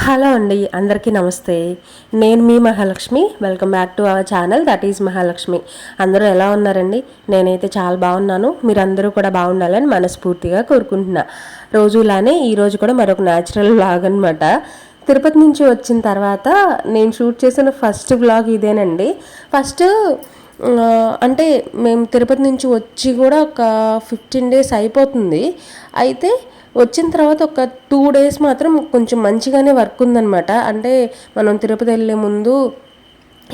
Hello అండి, అందరికీ నమస్తే. నేను మీ Mahalakshmi. Welcome back to our channel that is Mahalakshmi. అందరూ ఎలా ఉన్నారండి? నేనైతే చాలా బాగున్నాను. మీరందరూ కూడా బాగుండాలని మనస్ఫూర్తిగా కోరుకుంటున్నా. రోజులానే ఈరోజు కూడా మరొక న్యాచురల్ వ్లాగ్ అనమాట. తిరుపతి నుంచి వచ్చిన తర్వాత నేను షూట్ చేసిన ఫస్ట్ వ్లాగ్ ఇదేనండి. ఫస్ట్ అంటే మేము తిరుపతి నుంచి వచ్చి కూడా ఒక 15 days అయిపోతుంది. అయితే వచ్చిన తర్వాత ఒక 2 days మాత్రం కొంచెం మంచిగానే వర్క్ ఉందనమాట. అంటే మనం తిరుపతి వెళ్ళే ముందు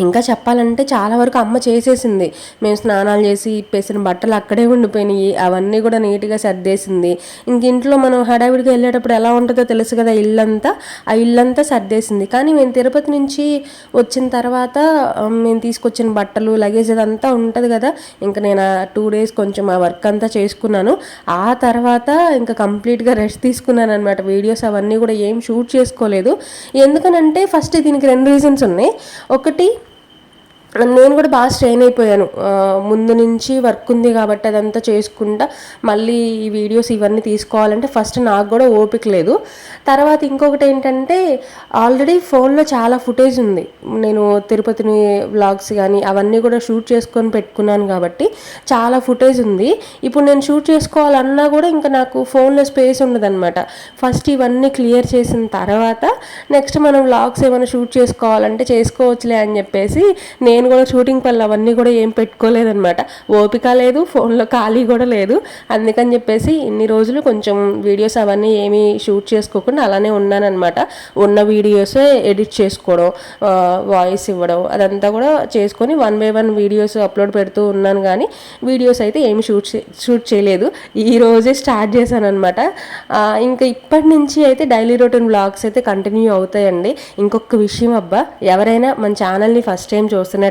ఇంకా చెప్పాలంటే చాలా వరకు అమ్మ చేసేసింది. మేము స్నానాలు చేసి ఇప్పేసిన బట్టలు అక్కడే ఉండిపోయినాయి. అవన్నీ కూడా నీట్గా సర్దేసింది. ఇంక ఇంట్లో మనం హడావిడిగా వెళ్ళేటప్పుడు ఎలా ఉంటుందో తెలుసు కదా, ఆ ఇల్లంతా సర్దేసింది. కానీ మేము తిరుపతి నుంచి వచ్చిన తర్వాత మేము తీసుకొచ్చిన బట్టలు లగేజ్ అదంతా ఉంటుంది కదా, ఇంకా నేను ఆ 2 days కొంచెం ఆ వర్క్ అంతా చేసుకున్నాను. ఆ తర్వాత ఇంకా కంప్లీట్గా రెస్ట్ తీసుకున్నాను అనమాట. వీడియోస్ అవన్నీ కూడా ఏం షూట్ చేసుకోలేదు. ఎందుకనంటే ఫస్ట్ దీనికి 2 reasons ఉన్నాయి. ఒకటి, నేను కూడా బాగా స్ట్రెయిన్ అయిపోయాను. ముందు నుంచి వర్క్ ఉంది కాబట్టి అదంతా చేసుకుంటా మళ్ళీ ఈ వీడియోస్ ఇవన్నీ తీసుకోవాలంటే ఫస్ట్ నాకు కూడా ఓపిక లేదు. తర్వాత ఇంకొకటి ఏంటంటే, ఆల్రెడీ ఫోన్లో చాలా ఫుటేజ్ ఉంది. నేను తిరుపతిని వ్లాగ్స్ కానీ అవన్నీ కూడా షూట్ చేసుకొని పెట్టుకున్నాను కాబట్టి చాలా ఫుటేజ్ ఉంది. ఇప్పుడు నేను షూట్ చేసుకోవాలన్నా కూడా ఇంకా నాకు ఫోన్లో స్పేస్ ఉండదన్నమాట. ఫస్ట్ ఇవన్నీ క్లియర్ చేసిన తర్వాత నెక్స్ట్ మనం వ్లాగ్స్ ఏమైనా షూట్ చేసుకోవాలంటే చేసుకోవచ్చులే అని చెప్పేసి నేను కూడా షూటింగ్ పనులు అవన్నీ కూడా ఏం పెట్టుకోలేదనమాట. ఓపిక లేదు, ఫోన్లో ఖాళీ కూడా లేదు. అందుకని చెప్పేసి ఇన్ని రోజులు కొంచెం వీడియోస్ అవన్నీ ఏమీ షూట్ చేసుకోకుండా అలానే ఉన్నానమాట. ఉన్న వీడియోసే ఎడిట్ చేసుకోవడం, వాయిస్ ఇవ్వడం అదంతా కూడా చేసుకొని 1 by 1 వీడియోస్ అప్లోడ్ పెడుతూ ఉన్నాను. కానీ వీడియోస్ అయితే ఏమి షూట్ చేయలేదు. ఈ రోజే స్టార్ట్ చేశాను అనమాట. ఇంకా ఇప్పటి నుంచి అయితే డైలీ రొటీన్ వ్లాగ్స్ అయితే కంటిన్యూ అవుతాయండి. ఇంకొక విషయం అబ్బా, ఎవరైనా మన ఛానల్ని ఫస్ట్ టైం చూస్తున్నట్లయితే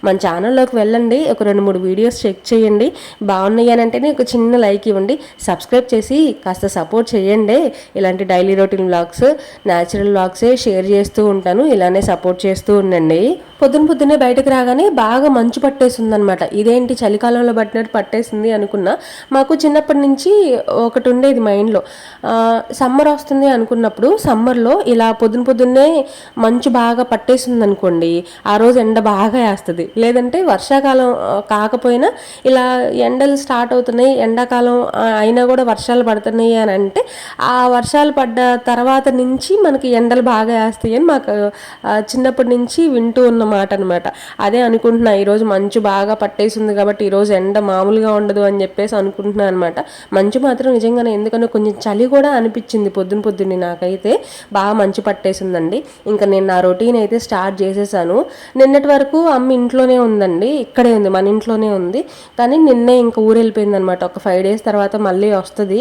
మన ఛానల్లోకి వెళ్ళండి, ఒక 2-3 వీడియోస్ చెక్ చేయండి. బాగున్నాయి అని అంటేనే ఒక చిన్న లైక్ ఇవ్వండి, సబ్స్క్రైబ్ చేసి కాస్త సపోర్ట్ చేయండి. ఇలాంటి డైలీ రొటీన్ వ్లాగ్స్, న్యాచురల్ వ్లాగ్సే షేర్ చేస్తూ ఉంటాను. ఇలానే సపోర్ట్ చేస్తూ ఉండండి. పొద్దున్నే బయటకు రాగానే బాగా మంచు పట్టేసింది అనమాట. ఇదేంటి చలికాలంలో పట్టినట్టు పట్టేసింది అనుకున్నా. మాకు చిన్నప్పటి నుంచి ఒకటి ఉండేది మైండ్లో, సమ్మర్ వస్తుంది అనుకున్నప్పుడు సమ్మర్లో ఇలా పొద్దున్నే మంచు బాగా పట్టేసింది అనుకోండి, ఆ రోజు ఎండ బాగా వేస్తుంది. లేదంటే వర్షాకాలం కాకపోయినా ఇలా ఎండలు స్టార్ట్ అవుతున్నాయి, ఎండాకాలం అయినా కూడా వర్షాలు పడుతున్నాయి అని అంటే ఆ వర్షాలు పడ్డ తర్వాత నుంచి మనకి ఎండలు బాగా వేస్తాయి అని మాకు చిన్నప్పటి నుంచి వింటూ ఉన్న మాట అనమాట. అదే అనుకుంటున్నా, ఈరోజు మంచు బాగా పట్టేసింది కాబట్టి ఈరోజు ఎండ మామూలుగా ఉండదు అని చెప్పేసి అనుకుంటున్నాను అనమాట. మంచు మాత్రం నిజంగానే ఎందుకన్నా కొంచెం చలి కూడా అనిపించింది పొద్దున్నే. నాకైతే బాగా మంచు పట్టేసిందండి. ఇంకా నేను నా రొటీన్ అయితే స్టార్ట్ చేసేసాను. నిన్నటి వరకు అమ్మ ఇంట్లోనే ఉందండి, ఇక్కడే ఉంది, మన ఇంట్లోనే ఉంది. కానీ నిన్నే ఇంకా ఊరు వెళ్ళిపోయింది అనమాట. ఒక 5 days తర్వాత మళ్ళీ వస్తుంది.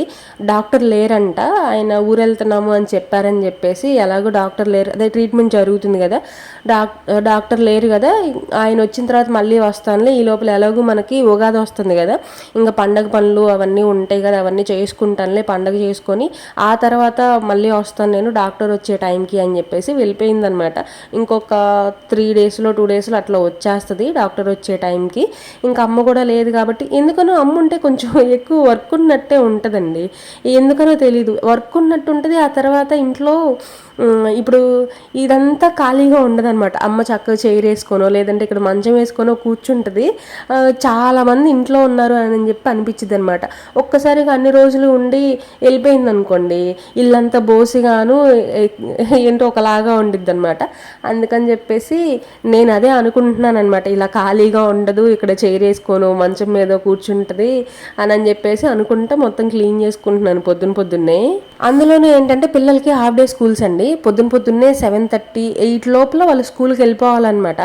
డాక్టర్ లేరంట, ఆయన ఊరు వెళ్తున్నాము అని చెప్పారని చెప్పేసి, ఎలాగో డాక్టర్ లేరు, అదే ట్రీట్మెంట్ జరుగుతుంది కదా, డాక్టర్ లేరు కదా, ఆయన వచ్చిన తర్వాత మళ్ళీ వస్తానులే. ఈ లోపల ఎలాగో మనకి ఉగాది వస్తుంది కదా, ఇంకా పండగ పనులు అవన్నీ ఉంటాయి కదా, అవన్నీ చేసుకుంటానులే, పండగ చేసుకొని ఆ తర్వాత మళ్ళీ వస్తాను నేను డాక్టర్ వచ్చే టైంకి అని చెప్పేసి వెళ్ళిపోయిందనమాట. ఇంకొక 3 daysలో 2 daysలో అట్లా వచ్చేస్తుంది డాక్టర్ వచ్చే టైంకి. ఇంకా అమ్మ కూడా లేదు కాబట్టి, ఎందుకనో అమ్మ ఉంటే కొంచెం ఎక్కువ వర్క్ ఉన్నట్టే ఉంటుందండి. ఎందుకనో తెలీదు, వర్క్ ఉన్నట్టు ఉంటుంది. ఆ తర్వాత ఇంట్లో ఇప్పుడు ఇదంతా ఖాళీగా ఉండదన్నమాట. అమ్మ చక్కగా చైర్ వేసుకోనో లేదంటే ఇక్కడ మంచం వేసుకోనో కూర్చుంటుంది. చాలామంది ఇంట్లో ఉన్నారు అని చెప్పి అనిపించింది అనమాట. ఒక్కసారిగా అన్ని రోజులు ఉండి వెళ్ళిపోయింది అనుకోండి, ఇల్లంతా బోసిగాను ఏంటో ఒకలాగా ఉండిద్ది అనమాట. అందుకని చెప్పేసి నేను అదే అనుకుంటున్నాను అనమాట. ఇలా ఖాళీగా ఉండదు, ఇక్కడ చైర్ వేసుకోను మంచం మీద కూర్చుంటుంది అని చెప్పేసి అనుకుంటా మొత్తం క్లీన్ చేసుకుంటున్నాను పొద్దున్నే. అందులోనూ ఏంటంటే పిల్లలకి హాఫ్ డే స్కూల్స్ అండి. పొద్దున్నే 7:30, 8 లోపల వాళ్ళు స్కూల్కి వెళ్ళిపోవాలన్నమాట.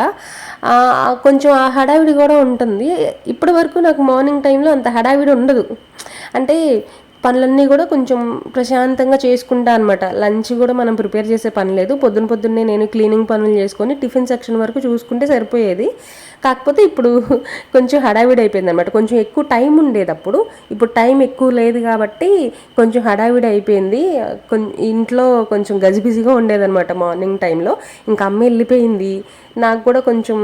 కొంచెం ఆ హడావిడి కూడా ఉంటుంది. ఇప్పటి వరకు నాకు మార్నింగ్ టైంలో అంత హడావిడి ఉండదు. అంటే పనులన్నీ కూడా కొంచెం ప్రశాంతంగా చేసుకుంటా అనమాట. లంచ్ కూడా మనం ప్రిపేర్ చేసే పని లేదు. పొద్దున్నే నేను క్లీనింగ్ పనులు చేసుకొని టిఫిన్ సెక్షన్ వరకు చూసుకుంటే సరిపోయేది. కాకపోతే ఇప్పుడు కొంచెం హడావిడి అయిపోయింది అనమాట. కొంచెం ఎక్కువ టైం ఉండేది అప్పుడు, ఇప్పుడు టైం ఎక్కువ లేదు కాబట్టి కొంచెం హడావిడి అయిపోయింది. ఇంట్లో కొంచెం గజిబిజిగా ఉండేదన్నమాట మార్నింగ్ టైంలో. ఇంకా అమ్మ వెళ్ళిపోయింది, నాకు కూడా కొంచెం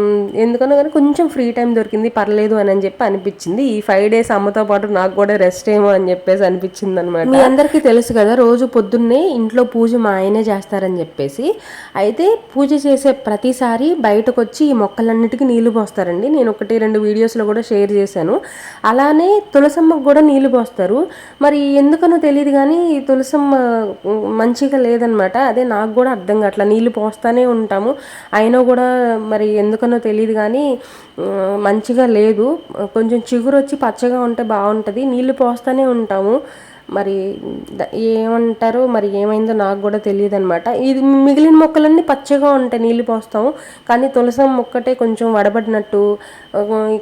ఎందుకనో కానీ కొంచెం ఫ్రీ టైం దొరికింది, పర్లేదు అని చెప్పి అనిపించింది. ఈ 5 days అమ్మతో పాటు నాకు కూడా రెస్ట్ ఏమో అని చెప్పేసి అనిపించింది అనిపించింది. మీ అందరికీ తెలుసు కదా, రోజు పొద్దున్నే ఇంట్లో పూజ మా ఆయనే చేస్తారని చెప్పేసి. అయితే పూజ చేసే ప్రతిసారి బయటకు వచ్చి ఈ మొక్కలన్నిటికీ నీళ్లు పోస్తారండి. నేను 1-2 వీడియోస్లో కూడా షేర్ చేశాను. అలానే తులసమ్మకు కూడా నీళ్లు పోస్తారు. మరి ఎందుకనో తెలియదు కానీ ఈ తులసమ్మ మంచిగా లేదనమాట. అదే నాకు కూడా అర్థం కావట్లా. నీళ్లు పోస్తానే ఉంటాము, అయినా కూడా మరి ఎందుకనో తెలియదు కానీ మంచిగా లేదు. కొంచెం చిగురు వచ్చి పచ్చగా ఉంటే బాగుంటుంది. నీళ్లు పోస్తూనే ఉంటాము, మరి ఏమంటారో మరి ఏమైందో నాకు కూడా తెలియదు అనమాట. ఇది మిగిలిన మొక్కలన్నీ పచ్చగా ఉంటాయి, నీళ్ళు పోస్తాము. కానీ తులసం మొక్కటే కొంచెం వడబడినట్టు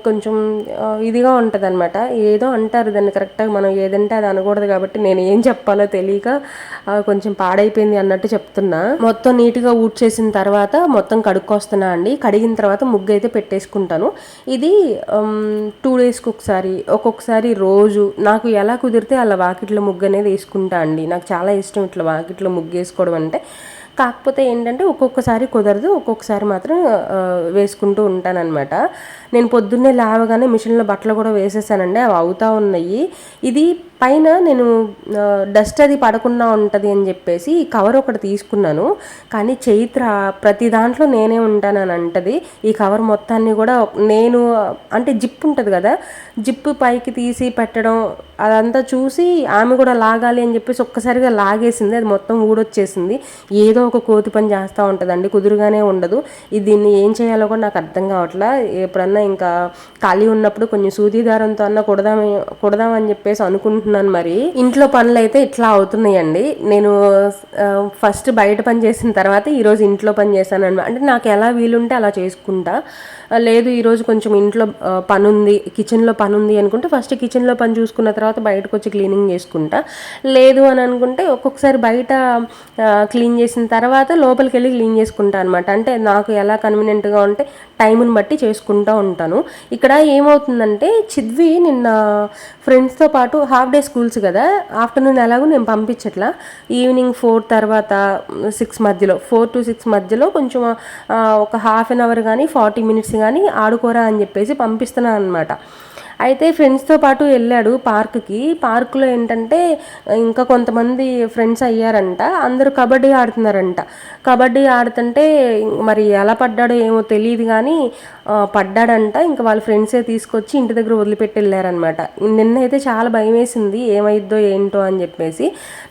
కొంచెం ఇదిగా ఉంటుంది అనమాట. ఏదో అంటారు దాన్ని, కరెక్ట్గా మనం ఏదంటే అది అనకూడదు కాబట్టి నేను ఏం చెప్పాలో తెలియక కొంచెం పాడైపోయింది అన్నట్టు చెప్తున్నా. మొత్తం నీట్గా ఊడ్చేసిన తర్వాత మొత్తం కడుక్కొస్తున్నా అండి. కడిగిన తర్వాత ముగ్గు అయితే పెట్టేసుకుంటాను. ఇది 2 డేస్కి ఒకసారి, ఒక్కొక్కసారి రోజు నాకు ఎలా కుదిరితే అలా వాకిట్లో ముగ్గు అనేది వేసుకుంటా అండి. నాకు చాలా ఇష్టం ఇట్లా వాకిట్లో ముగ్గు వేసుకోవడం అంటే. కాకపోతే ఏంటంటే ఒక్కొక్కసారి కుదరదు, ఒక్కొక్కసారి మాత్రం వేసుకుంటూ ఉంటానన్నమాట. నేను పొద్దున్నే లేవగానే మిషన్లో బట్టలు కూడా వేసేసానండి, అవి అవుతా ఉన్నాయి. ఇది పైన నేను డస్ట్ అది పడకుండా ఉంటుంది అని చెప్పేసి ఈ కవర్ ఒకటి తీసుకున్నాను. కానీ చైత్ర ప్రతి దాంట్లో నేనే ఉంటానని అంటది. ఈ కవర్ మొత్తాన్ని కూడా నేను అంటే జిప్ ఉంటుంది కదా, జిప్పు పైకి తీసి పెట్టడం అదంతా చూసి ఆమె కూడా లాగాలి అని చెప్పేసి ఒక్కసారిగా లాగేసింది. అది మొత్తం ఊడొచ్చేసింది. ఏదో ఒక కోతి పని చేస్తూ ఉంటుందండి, కుదురుగానే ఉండదు. దీన్ని ఏం చేయాలో కూడా నాకు అర్థం కావట్లా. ఎప్పుడన్నా ఇంకా ఖాళీ ఉన్నప్పుడు కొంచెం సూది దారంతో అన్నా కుడదామని చెప్పేసి అనుకుంటున్నాను. మరి ఇంట్లో పనులు అయితే ఇట్లా అవుతున్నాయండి. నేను ఫస్ట్ బయట పని చేసిన తర్వాత ఈరోజు ఇంట్లో పని చేశాను అనమాట. అంటే నాకు ఎలా వీలుంటే అలా చేసుకుంటా. లేదు ఈరోజు కొంచెం ఇంట్లో పని ఉంది, కిచెన్లో పని ఉంది అనుకుంటే ఫస్ట్ కిచెన్లో పని చూసుకున్న తర్వాత బయటకు వచ్చి క్లీనింగ్ చేసుకుంటా. లేదు అని అనుకుంటే ఒక్కొక్కసారి బయట క్లీన్ చేసిన తర్వాత లోపలికి వెళ్ళి క్లీన్ చేసుకుంటా అనమాట. అంటే నాకు ఎలా కన్వీనియంట్గా ఉంటే టైంని బట్టి చేసుకుంటూ ఉంటాను. ఇక్కడ ఏమవుతుందంటే చిద్వి నిన్న ఫ్రెండ్స్తో పాటు హాఫ్ డే స్కూల్స్ కదా, ఆఫ్టర్నూన్ ఎలాగో నేను పంపించట్లా. ఈవినింగ్ 4 తర్వాత 6 మధ్యలో, 4 to 6 మధ్యలో కొంచెం ఒక హాఫ్ అన్ అవర్ కానీ 40 మినిట్స్ కానీ ఆడుకోరా అని చెప్పేసి పంపిస్తున్నాను అనమాట. అయితే ఫ్రెండ్స్తో పాటు వెళ్ళాడు పార్క్కి. పార్కులో ఏంటంటే ఇంకా కొంతమంది ఫ్రెండ్స్ అయ్యారంట, అందరూ కబడ్డీ ఆడుతున్నారంట. కబడ్డీ ఆడుతుంటే మరి ఎలా పడ్డాడో ఏమో తెలియదు కానీ పడ్డాడంట. ఇంకా వాళ్ళ ఫ్రెండ్సే తీసుకొచ్చి ఇంటి దగ్గర వదిలిపెట్టి వెళ్ళారనమాట. నిన్నైతే చాలా భయం వేసింది, ఏమైద్దో ఏంటో అని చెప్పేసి.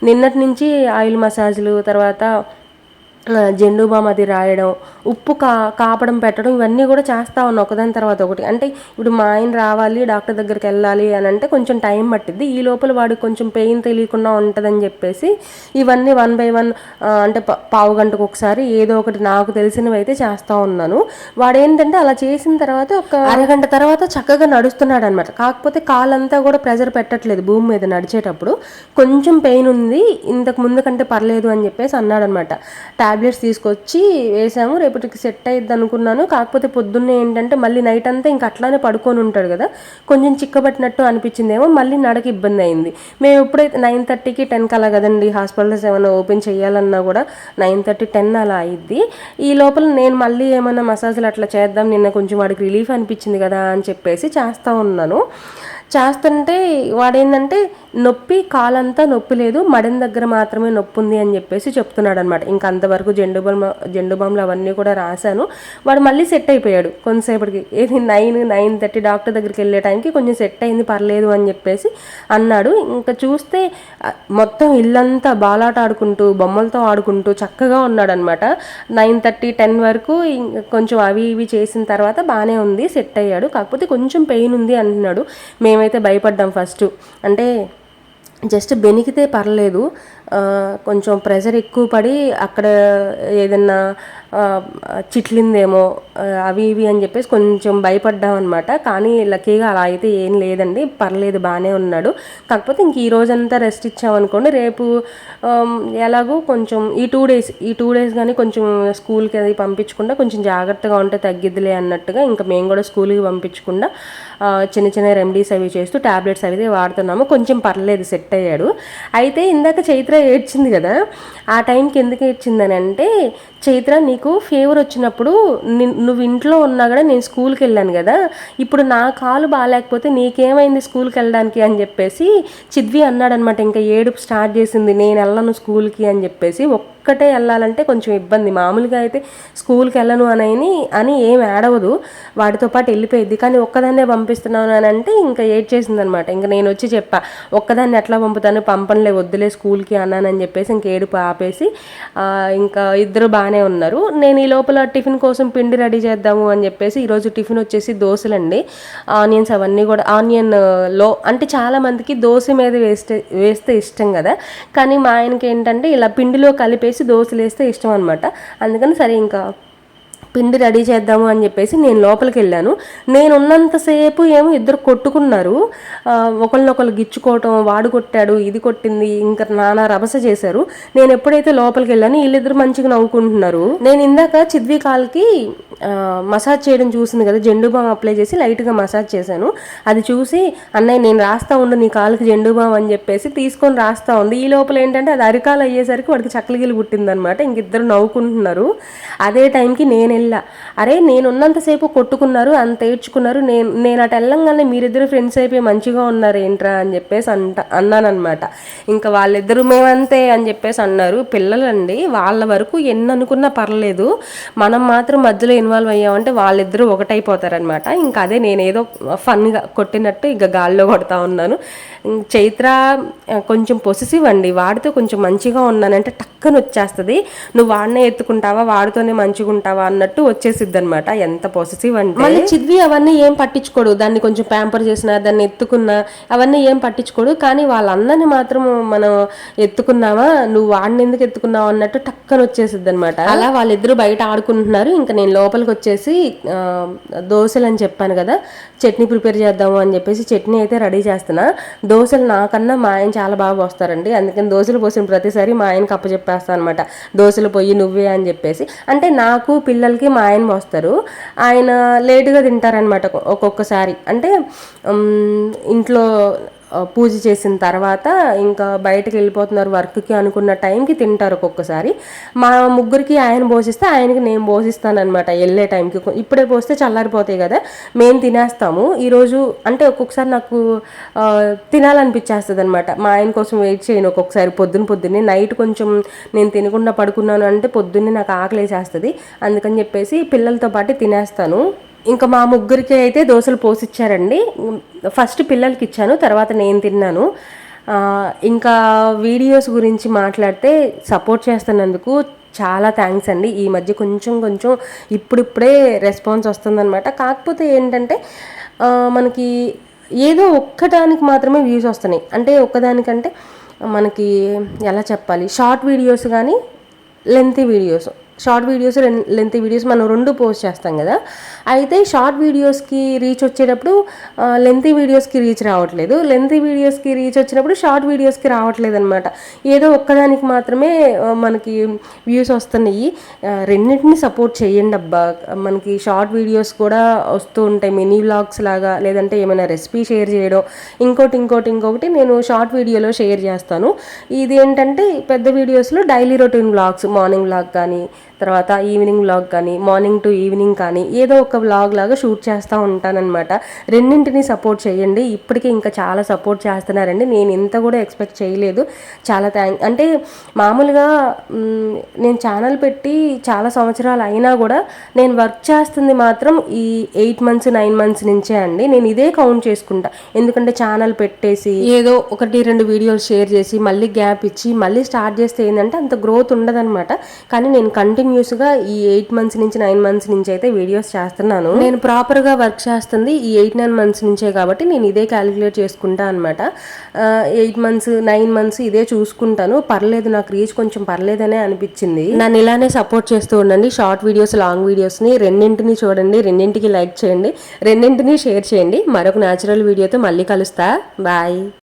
నిన్నటి నుంచి ఆయిల్ మసాజ్లు, తర్వాత జెండు బామ్ అది రాయడం, ఉప్పు కాపడం పెట్టడం, ఇవన్నీ కూడా చేస్తూ ఉన్నాను ఒకదాని తర్వాత ఒకటి. అంటే ఇప్పుడు మా ఆయన రావాలి, డాక్టర్ దగ్గరికి వెళ్ళాలి అని అంటే కొంచెం టైం పట్టిద్ది. ఈ లోపల వాడికి కొంచెం పెయిన్ తెలియకుండా ఉంటుందని చెప్పేసి ఇవన్నీ 1 by 1 అంటే పావు గంటకు ఒకసారి ఏదో ఒకటి నాకు తెలిసినవి అయితే చేస్తూ ఉన్నాను. వాడు ఏంటంటే అలా చేసిన తర్వాత ఒక అరగంట తర్వాత చక్కగా నడుస్తున్నాడు అనమాట. కాకపోతే కాలంతా కూడా ప్రెజర్ పెట్టట్లేదు భూమి మీద నడిచేటప్పుడు. కొంచెం పెయిన్ ఉంది, ఇంతకు ముందు కంటే పర్లేదు అని చెప్పేసి అన్నాడు అనమాట. టాబ్లెట్స్ తీసుకొచ్చి వేసాము, రేపటికి సెట్ అయ్యిద్ది అనుకున్నాను. కాకపోతే పొద్దున్నే ఏంటంటే మళ్ళీ నైట్ అంతా ఇంకా అట్లానే పడుకొని ఉంటాడు కదా, కొంచెం చిక్కబట్టినట్టు అనిపించిందేమో, మళ్ళీ నడక ఇబ్బంది అయింది. మేము ఎప్పుడైతే 9:30కి 10కి అలా కదండి హాస్పిటల్స్ ఏమైనా ఓపెన్ చేయాలన్నా కూడా 9:30, 10 అలా అయ్యిద్ది. ఈ లోపల నేను మళ్ళీ ఏమైనా మసాజ్లు అట్లా చేద్దాం, నిన్న కొంచెం వాడికి రిలీఫ్ అనిపించింది కదా అని చెప్పేసి చేస్తూ ఉన్నాను. చేస్తుంటే వాడేంటంటే నొప్పి, కాలంతా నొప్పి లేదు, మడిన దగ్గర మాత్రమే నొప్పి ఉంది అని చెప్పేసి చెప్తున్నాడు అనమాట. ఇంకా అంతవరకు జెండు బామ్లు అవన్నీ కూడా రాశాను. వాడు మళ్ళీ సెట్ అయిపోయాడు కొంతసేపటికి. ఏది 9-9:30 డాక్టర్ దగ్గరికి వెళ్ళే టైంకి కొంచెం సెట్ అయింది, పర్లేదు అని చెప్పేసి అన్నాడు. ఇంకా చూస్తే మొత్తం ఇల్లంతా బాలాట ఆడుకుంటూ బొమ్మలతో ఆడుకుంటూ చక్కగా ఉన్నాడు అనమాట. 9:30, 10 వరకు కొంచెం అవి ఇవి చేసిన తర్వాత బాగానే ఉంది, సెట్ అయ్యాడు. కాకపోతే కొంచెం పెయిన్ ఉంది అంటున్నాడు. మేమైతే భయపడ్డాం ఫస్ట్. అంటే జస్ట్ బెనికితే పర్లేదు, కొంచెం ప్రెషర్ ఎక్కువ పడి అక్కడ ఏదన్నా చిట్లిందేమో అవి ఇవి అని చెప్పేసి కొంచెం భయపడ్డాం అనమాట. కానీ లక్కీగా అలా అయితే ఏం లేదండి, పర్లేదు, బాగానే ఉన్నాడు. కాకపోతే ఇంక ఈ రోజంతా రెస్ట్ ఇచ్చామనుకోండి, రేపు ఎలాగో కొంచెం ఈ 2 డేస్ కానీ కొంచెం స్కూల్కి అది పంపించకుండా కొంచెం జాగ్రత్తగా ఉంటే తగ్గిద్దిలే అన్నట్టుగా ఇంకా మేము కూడా స్కూల్కి పంపించకుండా చిన్న చిన్న రెమెడీస్ అవి చేస్తూ టాబ్లెట్స్ అవి వాడుతున్నాము. కొంచెం పర్లేదు, సెట్ అయ్యాడు. అయితే ఇందాక చైత్ర ఏడ్చింది కదా, ఆ టైంకి ఎందుకు ఏడ్చిందని అంటే, చైత్ర నీకు ఫీవర్ వచ్చినప్పుడు నువ్వు ఇంట్లో ఉన్నా కూడా నేను స్కూల్కి వెళ్ళాను కదా, ఇప్పుడు నా కాలు బాగాలేకపోతే నీకేమైంది స్కూల్కి వెళ్ళడానికి అని చెప్పేసి చిద్వి అన్నాడనమాట. ఇంకా ఏడుపు స్టార్ట్ చేసింది, నేను వెళ్ళను స్కూల్కి అని చెప్పేసి. ఒక్కటే వెళ్ళాలంటే కొంచెం ఇబ్బంది, మామూలుగా అయితే స్కూల్కి వెళ్ళను అని ఏం ఏడవదు, వాడితో పాటు వెళ్ళిపోయింది. కానీ ఒక్కదాన్నే పంపిస్తున్నాను అని అంటే ఇంకా ఏడ్చేసింది అనమాట. ఇంకా నేను వచ్చి చెప్పా, ఒక్కదాన్ని ఎట్లా పంపుతాను, పంపనులే వద్దులే స్కూల్కి అన్నానని చెప్పేసి ఇంక ఏడుపు ఆపేసి ఇంకా ఇద్దరు బాగానే ఉన్నారు. నేను ఈ లోపల టిఫిన్ కోసం పిండి రెడీ చేద్దాము అని చెప్పేసి, ఈరోజు టిఫిన్ వచ్చేసి దోశలండి. ఆనియన్స్ అవన్నీ కూడా ఆనియన్లో అంటే చాలామందికి దోశ మీద వేస్తే ఇష్టం కదా, కానీ మా ఆయనకి ఏంటంటే ఇలా పిండిలో కలిపేసి దోశలు వేస్తే ఇష్టం అనమాట. అందుకని సరే ఇంకా పిండి రెడీ చేద్దాము అని చెప్పేసి నేను లోపలికి వెళ్ళాను. నేను ఉన్నంతసేపు ఏమో ఇద్దరు కొట్టుకున్నారు, ఒకళ్ళనొకళ్ళు గిచ్చుకోవటం, వాడు కొట్టాడు ఇది కొట్టింది, ఇంకా నానా రభస చేశారు. నేను ఎప్పుడైతే లోపలికి వెళ్ళాను వీళ్ళిద్దరు మంచిగా నవ్వుకుంటున్నారు. నేను ఇందాక చిద్వి కాల్కి మసాజ్ చేయడం చూసింది కదా, జెండు బామ్ అప్లై చేసి లైట్గా మసాజ్ చేశాను. అది చూసి అన్నయ్య నేను రాస్తా ఉండు నీ కాలుకి జెండు బామ్ అని చెప్పేసి తీసుకొని రాస్తా ఉంది. ఈ లోపల ఏంటంటే అది అరికాలు అయ్యేసరికి వాడికి చక్కలిగిలి పుట్టిందనమాట. ఇంకిద్దరు నవ్వుకుంటున్నారు. అదే టైంకి నేను వెళ్ళా, అరే నేను ఉన్నంతసేపు కొట్టుకున్నారు, అంత ఏడ్చుకున్నారు, నేను అటు వెళ్ళంగానే మీరిద్దరు ఫ్రెండ్స్ అయిపోయి మంచిగా ఉన్నారు ఏంట్రా అని చెప్పేసి అన్నానమాట. ఇంకా వాళ్ళిద్దరూ మేమంతే అని చెప్పేసి అన్నారు. పిల్లలండి, వాళ్ళ వరకు ఎన్ని అనుకున్నా పర్లేదు, మనం మాత్రం మధ్యలో ఇన్వాల్వ్ అయ్యామంటే వాళ్ళిద్దరూ ఒకటైపోతారనమాట. ఇంకా అదే నేనేదో ఫన్గా కొట్టినట్టు ఇంకా గాల్లో కొడతా ఉన్నాను. చైత్ర కొంచెం పొసెసివ్ అండి, వాడితో కొంచెం మంచిగా ఉన్నానంటే టక్కన వచ్చేస్తుంది, నువ్వు వాడినే ఎత్తుకుంటావా వాడితోనే మంచిగా ఉంటావా అన్నట్టు వచ్చేసిద్ది అనమాట. ఎంత పొసెసివ్ అంటే. మళ్ళీ చిద్వి అవన్నీ ఏం పట్టించుకోడు, దాన్ని కొంచెం ప్యాంపర్ చేసినా దాన్ని ఎత్తుకున్నా అవన్నీ ఏం పట్టించుకోడు. కానీ వాళ్ళ అన్నని మాత్రం మనం ఎత్తుకున్నావా, నువ్వు వాడిని ఎందుకు ఎత్తుకున్నావు అన్నట్టు టక్కన వచ్చేసిద్ది అనమాట. అలా వాళ్ళిద్దరూ బయట ఆడుకుంటున్నారు. ఇంకా నేను లోపలికి వచ్చేసి దోశలు అని చెప్పాను కదా, చట్నీ ప్రిపేర్ చేద్దాము అని చెప్పేసి చట్నీ అయితే రెడీ చేస్తున్నా. దోశలు నాకన్నా మా ఆయన చాలా బాగా పోస్తారండి, అందుకని దోశలు పోసిన ప్రతిసారి మా ఆయనకి అప్పచెప్పేస్తాను అనమాట, దోశలు పోయి నువ్వే అని చెప్పేసి. అంటే నాకు పిల్లలకి మా ఆయన పోస్తారు, ఆయన లేటుగా తింటారనమాట ఒక్కొక్కసారి. అంటే ఇంట్లో పూజ చేసిన తర్వాత ఇంకా బయటకు వెళ్ళిపోతున్నారు వర్క్కి అనుకున్న టైంకి తింటారు ఒక్కొక్కసారి. మా ముగ్గురికి ఆయన పోషిస్తే ఆయనకి నేను పోషిస్తాను అనమాట వెళ్ళే టైంకి. ఇప్పుడే పోస్తే చల్లారిపోతాయి కదా, మేము తినేస్తాము. ఈరోజు అంటే ఒక్కొక్కసారి నాకు తినాలనిపించేస్తుంది అనమాట, మా ఆయన కోసం వెయిట్ చేయను ఒక్కొక్కసారి. పొద్దున్నే నైట్ కొంచెం నేను తినకుండా పడుకున్నాను అంటే పొద్దున్నే నాకు ఆకలి వేసేస్తుంది, అందుకని చెప్పేసి పిల్లలతో పాటు తినేస్తాను. ఇంకా మా ముగ్గురికి అయితే దోశలు పోసిచ్చారండి. ఫస్ట్ పిల్లలకి ఇచ్చాను, తర్వాత నేను తిన్నాను. ఇంకా వీడియోస్ గురించి మాట్లాడితే సపోర్ట్ చేస్తున్నందుకు చాలా థ్యాంక్స్ అండి. ఈ మధ్య కొంచెం ఇప్పుడిప్పుడే రెస్పాన్స్ వస్తుందన్నమాట. కాకపోతే ఏంటంటే మనకి ఏదో ఒక్కదానికి మాత్రమే వ్యూస్ వస్తున్నాయి. అంటే ఒక్కదానికంటే మనకి ఎలా చెప్పాలి, షార్ట్ వీడియోస్ కానీ lengthy videos, short videos lengthy videos మనం రెండు పోస్ట్ చేస్తాం కదా, అయితే షార్ట్ వీడియోస్కి రీచ్ వచ్చేటప్పుడు లెంతీ వీడియోస్కి రీచ్ రావట్లేదు, లెంతీ వీడియోస్కి రీచ్ వచ్చినప్పుడు షార్ట్ వీడియోస్కి రావట్లేదు అనమాట. ఏదో ఒక్కదానికి మాత్రమే మనకి వ్యూస్ వస్తున్నాయి. రెండింటిని సపోర్ట్ చేయండి అబ్బా. మనకి షార్ట్ వీడియోస్ కూడా వస్తూ ఉంటాయి, మినీ వ్లాగ్స్ లాగా, లేదంటే ఏమైనా రెసిపీ షేర్ చేయడం, ఇంకొకటి నేను షార్ట్ వీడియోలో షేర్ చేస్తాను. ఇది ఏంటంటే పెద్ద వీడియోస్లో daily routine vlogs, morning vlog కానీ, తర్వాత ఈవినింగ్ వ్లాగ్ కానీ, మార్నింగ్ టు ఈవినింగ్ కానీ ఏదో ఒక వ్లాగ్ లాగా షూట్ చేస్తూ ఉంటానన్నమాట. రెండింటిని సపోర్ట్ చేయండి. ఇప్పటికీ ఇంకా చాలా సపోర్ట్ చేస్తున్నారండి, నేను ఇంత కూడా ఎక్స్పెక్ట్ చేయలేదు. చాలా అంటే మామూలుగా నేను ఛానల్ పెట్టి చాలా సంవత్సరాలు అయినా కూడా నేను వర్క్ చేస్తుంది మాత్రం ఈ 8 months 9 months నుంచే అండి. నేను ఇదే కౌంట్ చేసుకుంటా, ఎందుకంటే ఛానల్ పెట్టేసి ఏదో 1-2 వీడియోలు షేర్ చేసి మళ్ళీ గ్యాప్ ఇచ్చి మళ్ళీ స్టార్ట్ చేస్తే ఏంటంటే అంత గ్రోత్ ఉండదన్నమాట. కానీ నేను కంటిన్యూస్గా ఈ 8 months నుంచి 9 months నుంచి అయితే వీడియోస్ చేస్తున్నాను. నేను ప్రాపర్గా వర్క్ చేస్తుంది ఈ 8-9 months నుంచే కాబట్టి నేను ఇదే క్యాలిక్యులేట్ చేసుకుంటా అనమాట. 8 months 9 months ఇదే చూసుకుంటాను. పర్లేదు, నాకు రీచ్ కొంచెం పర్లేదనే అనిపించింది. నన్ను ఇలానే సపోర్ట్ చేస్తూ ఉండండి. షార్ట్ వీడియోస్, లాంగ్ వీడియోస్ని రెండింటిని చూడండి, రెండింటికి లైక్ చేయండి, రెండింటిని షేర్ చేయండి. మరొక న్యాచురల్ వీడియోతో మళ్ళీ కలుస్తా. బాయ్.